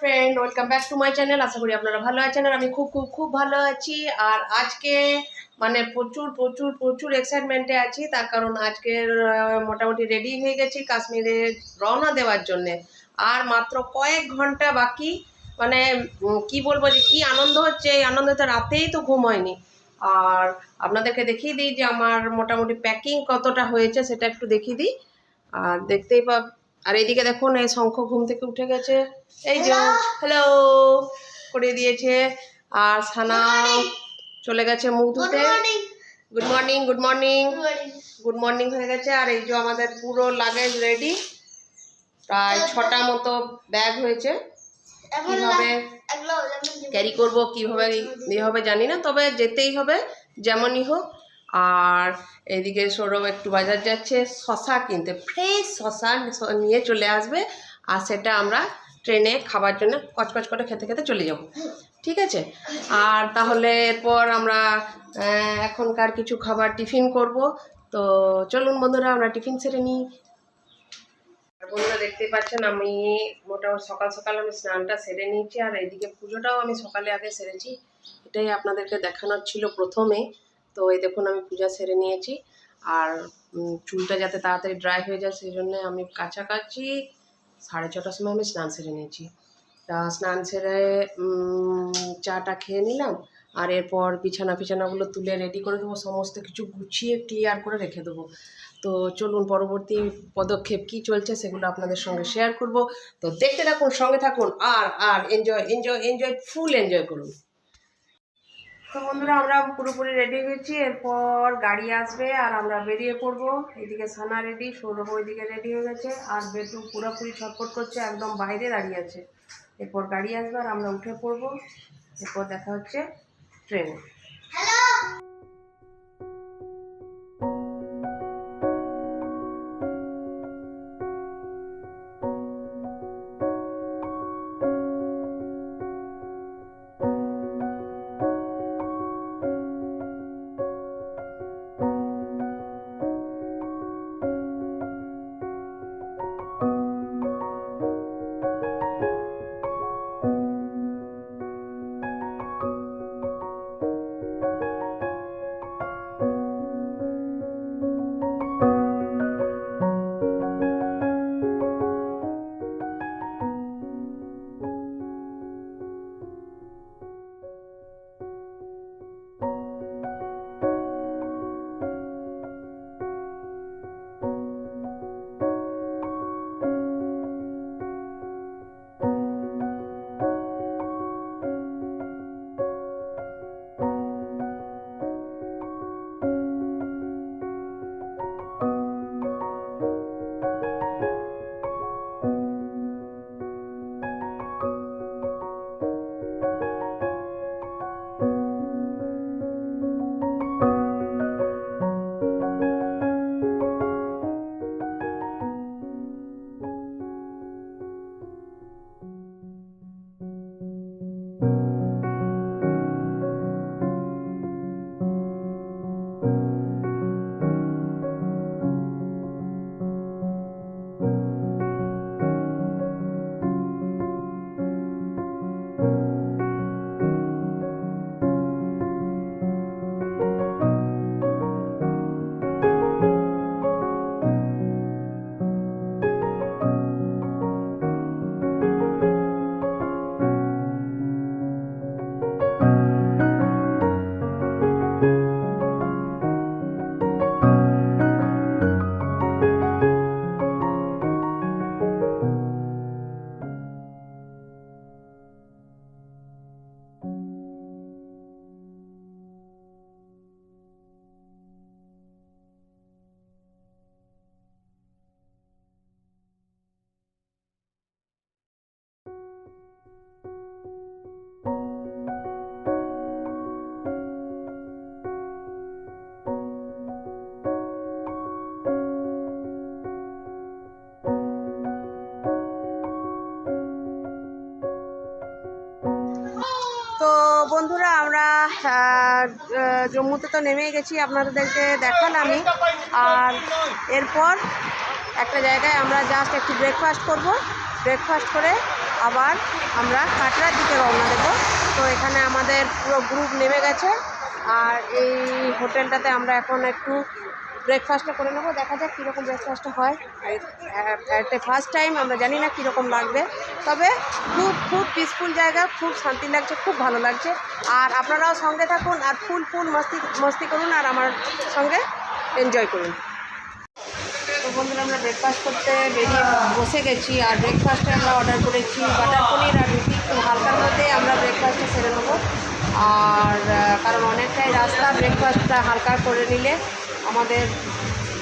Friend, welcome back to my channel. আশা করি আপনারা ভালো আছেন আর আমি খুব খুব খুব ভালো আছি। আর আজকে মানে প্রচুর প্রচুর প্রচুর এক্সাইটমেন্টে আছি, তার কারণ আজকের মোটামুটি রেডি হয়ে গেছি কাশ্মীরে রওনা দেওয়ার জন্যে। আর মাত্র কয়েক ঘন্টা বাকি। মানে কি বলবো যে কি আনন্দ হচ্ছে, এই আনন্দতে রাতেই তো ঘুম হয়নি। আর আপনাদেরকে দেখিয়ে দিই যে আমার মোটামুটি প্যাকিং কতটা হয়েছে, সেটা একটু দেখিয়ে দিই। আর দেখতেই আর এইদিকে দেখুন, এই শঙ্খ ঘুম থেকে উঠে গেছে, এই যে হ্যালো করে দিয়েছে। আর সানা চলে গেছে মুখ ধুতে। Good morning good morning good morning হয়ে গেছে। আর এই যে আমাদের পুরো লাগেজ রেডি, প্রায় 6টা মতো ব্যাগ হয়েছে। কিভাবে ক্যারি করবো, কিভাবে ইয়ে হবে জানি না, তবে যেতেই হবে যেমনই হোক। আর এদিকে সৌরভ একটু বাজার যাচ্ছে শশা কিনতে, ফ্রেশ শশা নিয়ে চলে আসবে। আর সেটা আমরা ট্রেনে খাবার জন্য কচকচ করে খেতে খেতে চলে যাব, ঠিক আছে? আর তাহলে এরপর আমরা এখনকার কিছু খাবার টিফিন করব। তো চলুন বন্ধুরা, আমরা টিফিন সেরে নিই। বন্ধুরা দেখতেই পাচ্ছেন, আমি মোটামুটি সকাল সকাল আমি স্নানটা সেরে নিয়েছি। আর এইদিকে পুজোটাও আমি সকালে আগে সেরেছি, এটাই আপনাদেরকে দেখানোর ছিল প্রথমে। তো এই দেখুন, আমি পূজা সেরে নিয়েছি। আর চুলটা যাতে তাড়াতাড়ি ড্রাই হয়ে যায় সেই জন্য আমি কাছাকাছি 6:30টার সময় আমি স্নান সেরে নিয়েছি। তা স্নান সেরে চাটা খেয়ে নিলাম। আর এরপর বিছানাগুলো তুলে রেডি করে দেবো, সমস্ত কিছু গুছিয়ে ক্লিয়ার করে রেখে দেবো। তো চলুন, পরবর্তী পদক্ষেপ কি চলছে সেগুলো আপনাদের সঙ্গে শেয়ার করব। তো দেখতে থাকুন, সঙ্গে থাকুন, আর আর enjoy enjoy enjoy full enjoy করুন। তো বন্ধুরা, আমরা পুরোপুরি রেডি হয়েছি। এরপর গাড়ি আসবে আর আমরা বেরিয়ে পড়বো। এদিকে সানা রেডি, সৌরভ ওইদিকে রেডি হয়ে গেছে। আর বেটু পুরোপুরি ছটফট করছে, একদম বাইরে দাঁড়িয়ে আছে। এরপর গাড়ি আসবে আর আমরা উঠে পড়বো। এরপর দেখা হচ্ছে ট্রেনে। তো বন্ধুরা, আমরা জম্মুতে তো নেমেই গেছি, আপনাদেরকে দেখালামই। আর এরপর একটা জায়গায় আমরা জাস্ট একটু ব্রেকফাস্ট করব। ব্রেকফাস্ট করে আবার আমরা কাটরার দিকে রওনা দেবো। তো এখানে আমাদের পুরো গ্রুপ নেমে গেছে, আর এই হোটেলটাতে আমরা এখন একটু ব্রেকফাস্টটা করে নেবো। দেখা যাক কীরকম ব্রেকফাস্টটা হয়। একটা ফার্স্ট টাইম, আমরা জানি না কীরকম লাগবে, তবে খুব খুব পিসফুল জায়গা, খুব শান্তি লাগছে, খুব ভালো লাগছে। আর আপনারাও সঙ্গে থাকুন আর ফুল মস্তি করুন আর আমার সঙ্গে এনজয় করুন। তো বন্ধুরা, আমরা ব্রেকফাস্ট করতে বেরিয়ে বসে গেছি, আর ব্রেকফাস্টে আমরা অর্ডার করেছি বাটার পনির আর রুটি। খুব হালকার মধ্যে আমরা ব্রেকফাস্টটা সেরে নেবো, আর কারণ অনেকটাই রাস্তা, ব্রেকফাস্টটা হালকা করে নিলে আমাদের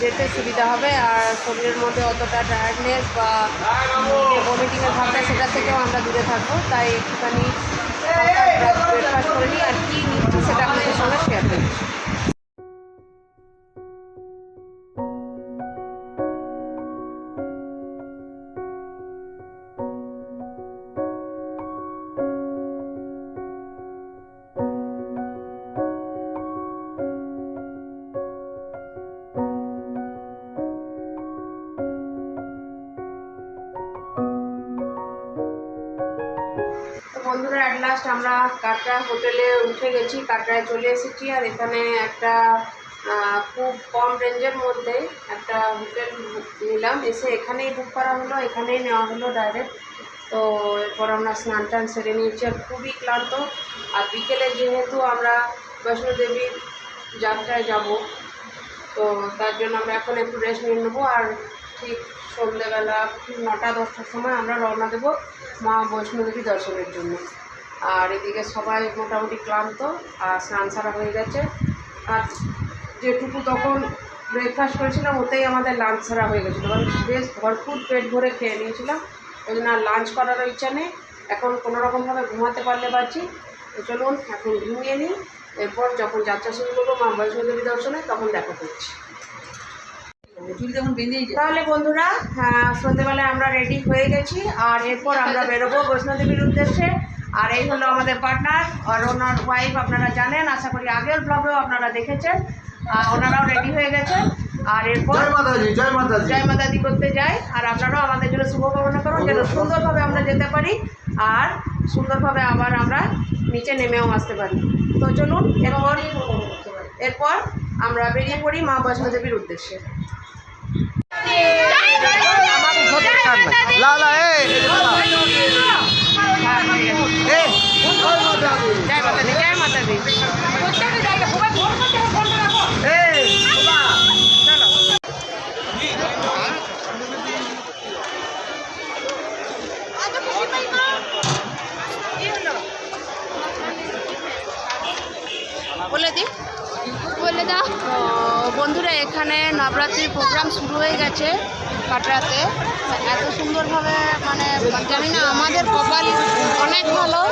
যেতে সুবিধা হবে, আর শরীরের মধ্যে অতটা টায়ার্ডনেস বা ভমিটিংয়ের ভাবটা সেটা থেকেও আমরা দূরে থাকবো। তাই একটুখানি ব্রেকফাস্ট করে নিই, আর কী নিচ্ছি সেটা আপনাদের সঙ্গে শেয়ার করছি। বন্ধুরা, অ্যাট লাস্ট আমরা কাটরা হোটেলে উঠে গেছি, কাটরায় চলে এসেছি। আর এখানে একটা খুব কম রেঞ্জের মধ্যে একটা হোটেল নিলাম, এসে এখানেই বুক করা হলো, এখানেই নেওয়া হলো ডাইরেক্ট। তো এরপর আমরা স্নান টান সেরে নিয়েছি, আর খুবই ক্লান্ত। আর বিকেলে যেহেতু আমরা বৈষ্ণোদেবীর যাত্রায় যাব, তো তার জন্য আমরা এখন একটু রেস্ট নিয়ে নেবো। আর ঠিক সন্ধ্যেবেলা 9টা-10টার সময় আমরা রওনা দেবো মা বৈষ্ণোদেবী দর্শনের জন্য। আর এদিকে সবাই মোটামুটি ক্লান্ত, আর স্নান সারা হয়ে গেছে। আর যেটুকু তখন ব্রেকফাস্ট করেছিলাম ওতেই আমাদের লাঞ্চ সারা হয়ে গেছিলো, কারণ বেশ ভরপুর পেট ভরে খেয়ে নিয়েছিলাম। ওই জন্য আর লাঞ্চ করারও ইচ্ছা নেই, এখন কোনোরকমভাবে ঘুমাতে পারলে পারছি। তো চলুন এখন ঘুমিয়ে নিই, এরপর যখন যাত্রা শুরু করবো মা বৈষ্ণোদেবী দর্শনে তখন দেখা করছি। তাহলে বন্ধুরা, সন্ধ্যেবেলায় আমরা রেডি হয়ে গেছি, আর এরপর আমরা বেরোবো বৈষ্ণোদেবীর উদ্দেশ্যে। আর এই হলো আমাদের পার্টনার আর ওনার ওয়াইফ, আপনারা জানেন, আশা করি আগের ব্লগেও আপনারা দেখেছেন। ওনারাও রেডি হয়ে গেছেন, আর এরপর জয় মাতাজি করতে যাই। আর আপনারাও আমাদের জন্য শুভকামনা করুন যেন সুন্দরভাবে আমরা যেতে পারি, আর সুন্দরভাবে আবার আমরা নিচে নেমেও আসতে পারি। তো চলুন এরপর আমরা বেরিয়ে পড়ি মা বৈষ্ণোদেবীর উদ্দেশ্যে। জয় মাতাজি, জয় মাতাজি। বলে দাও। বন্ধুরা, এখানে নবরাত্রির প্রোগ্রাম শুরু হয়ে গেছে কাটরাতে। এত সুন্দরভাবে, মানে জানি না, আমাদের কপাল অনেক ভালো।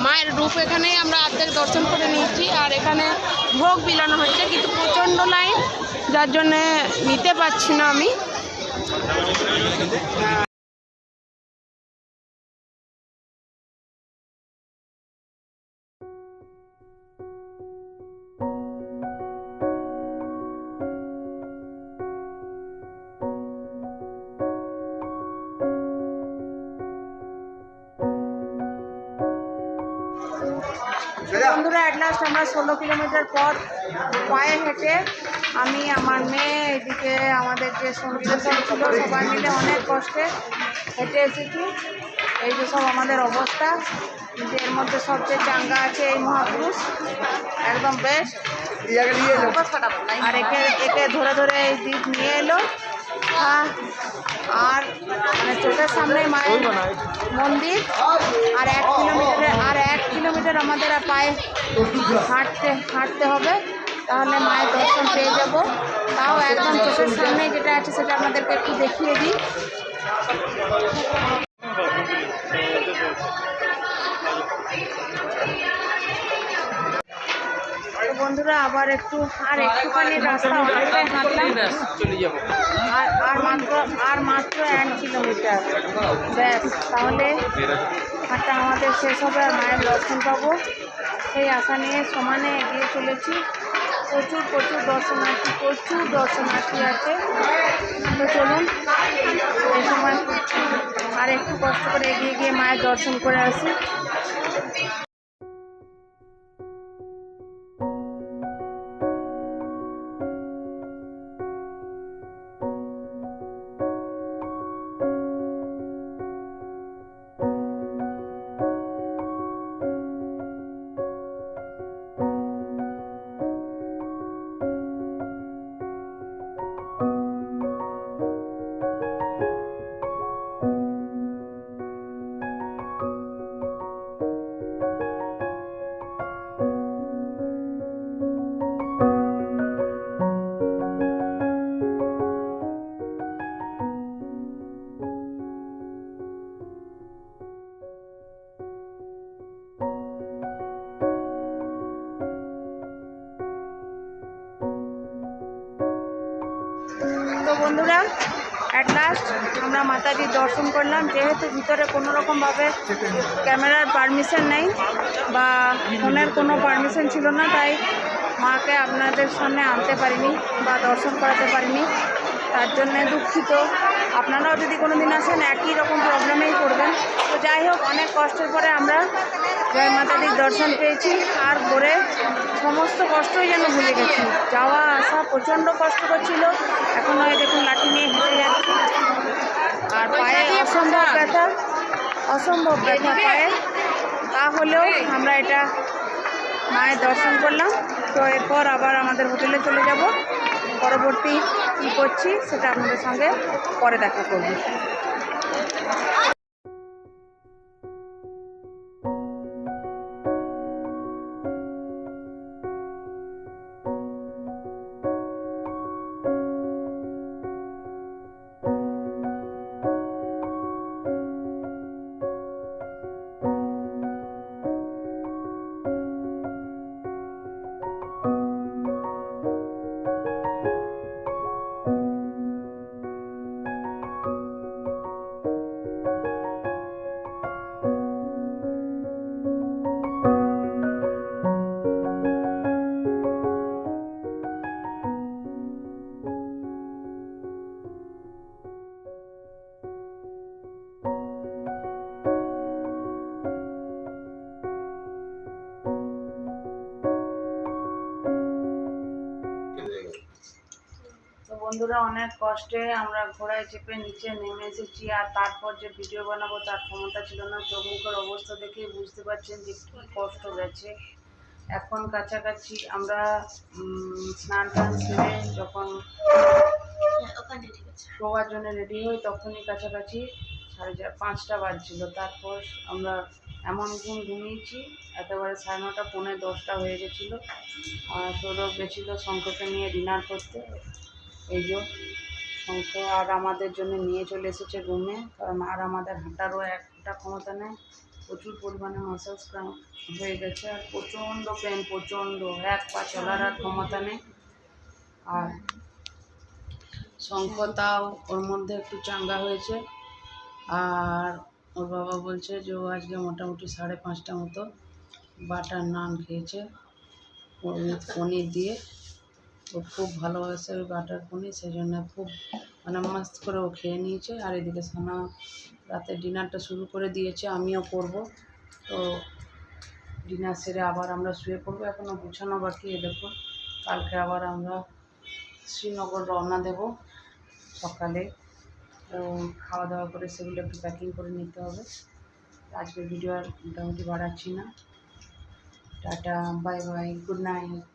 মায়ের রূপ এখানেই আমরা অর্ধেক দর্শন করে নিয়েছি, আর এখানে ভোগ বিলানো হচ্ছে, কিন্তু প্রচণ্ড লাইন, যার জন্যে নিতে পারছি না আমি। বন্ধুরা, অ্যাট লাস্ট আমরা 16 কিলোমিটার পথ পায়ে হেঁটে, আমি, আমার মেয়ে, এদিকে আমাদের যে সঙ্গীরা সব ছিল, সবাই মিলে অনেক কষ্টে হেঁটে এসেছি। এই যে সব আমাদের অবস্থা, এর মধ্যে সবচেয়ে চাঙ্গা আছে এই মহাপুরুষ, একদম বেস্ট। আর একে ধরে ধরে এই দিক নিয়ে এলো। আর মানে চোখের সামনে মায়ের মন্দির, আর 1 কিলোমিটার আমাদের পায়ে হাঁটতে হবে, তাহলে মায়ের দর্শন পেয়ে যাব। তাও একদম চোখের সামনে যেটা আছে সেটা আপনাদেরকে একটু দেখিয়ে দিই। বন্ধুরা, আবার একটুখানি রাস্তা অনেকটাই হাঁটলাম, আর মাত্র 1 কিলোমিটার, ব্যাস, তাহলে হাঁটা আমাদের শেষ হবে আর মায়ের দর্শন পাবো। সেই আশা নিয়ে সমানে এগিয়ে চলেছি। প্রচুর দর্শনার্থী আছে। তো চলুন এই সময় আর একটু কষ্ট করে এগিয়ে গিয়ে মায়ের দর্শন করে আসি। তো বন্ধুরা, অ্যাট লাস্ট আমরা মাতাজির দর্শন করলাম। যেহেতু ভিতরে কোনো রকমভাবে ক্যামেরার পারমিশন নেই বা ফোনের কোনো পারমিশন ছিল না, তাই মাকে আপনাদের সামনে আনতে পারিনি বা দর্শন করাতে পারিনি, তার জন্যে দুঃখিত। আপনারাও যদি কোনো দিন আসেন একই রকম প্রবলেমেই করবেন। তো যাই হোক, অনেক কষ্টের পরে আমরা জয় মাতাজির দর্শন পেয়েছি। আর ঘুরে সমস্ত কষ্টই যেন ভুলে গেছি। যাওয়া আসা প্রচণ্ড কষ্ট করছিল। এখন হয় দেখুন লাঠি নিয়ে হেঁটে যাচ্ছি, আর পায়ে অসম্ভব ব্যথা পায়ে। তাহলেও আমরা এটা মায়ের দর্শন করলাম। তো এরপর আবার আমাদের হোটেলে চলে যাব। পরবর্তী কী করছি সেটা আপনাদের সঙ্গে পরে দেখা করব। তো বন্ধুরা, অনেক কষ্টে আমরা ঘোড়ায় চেপে নিচে নেমে এসেছি। আর তারপর যে ভিডিও বানাবো তার ক্ষমতা ছিল না। চোখ মুখের অবস্থা দেখেই বুঝতে পারছেন যে কী কষ্ট গেছে। এখন কাছাকাছি আমরা স্নান টান সেরে যখন শোয়ার জন্য রেডি হই, তখনই কাছাকাছি 5:30 বাজছিল। তারপর আমরা এমন ঘুমিয়েছি, একেবারে 9:30 পৌনে 10টা হয়ে গেছিলো। আর সৌরভ গেছিলো শঙ্করকে নিয়ে ডিনার করতে। এই যে শঙ্খ আর আমাদের জন্য নিয়ে চলে এসেছে রুমে, কারণ আর আমাদের হাঁটারও একটা ক্ষমতা নেই। প্রচুর পরিমাণে মাসাজ হয়ে গেছে, আর প্রচণ্ড পেন, এক পা চলার আর ক্ষমতা নেই। আর শঙ্খ তাও ওর মধ্যে একটু চাঙ্গা হয়েছে। আর ওর বাবা বলছে যে ও আজকে মোটামুটি 5:30 মতো বাটার নান খেয়েছে পনির দিয়ে। ও খুব ভালোবাসে ওই বাটার পনির, সেই জন্য খুব মাস্ত করে ও খেয়ে নিয়েছে। আর এদিকে সানা রাতে ডিনারটা শুরু করে দিয়েছে, আমিও করব। তো ডিনার সেরে আবার আমরা শুয়ে পড়বো। এখনও গুছানো বাকি। দেখুন, কালকে আবার আমরা শ্রীনগর রওনা দেব সকালে। তো খাওয়া দাওয়া করে সেগুলো একটু প্যাকিং করে নিতে হবে। আজকের ভিডিও আর মোটামুটি বাড়াচ্ছি না। Tata, bye bye, good night.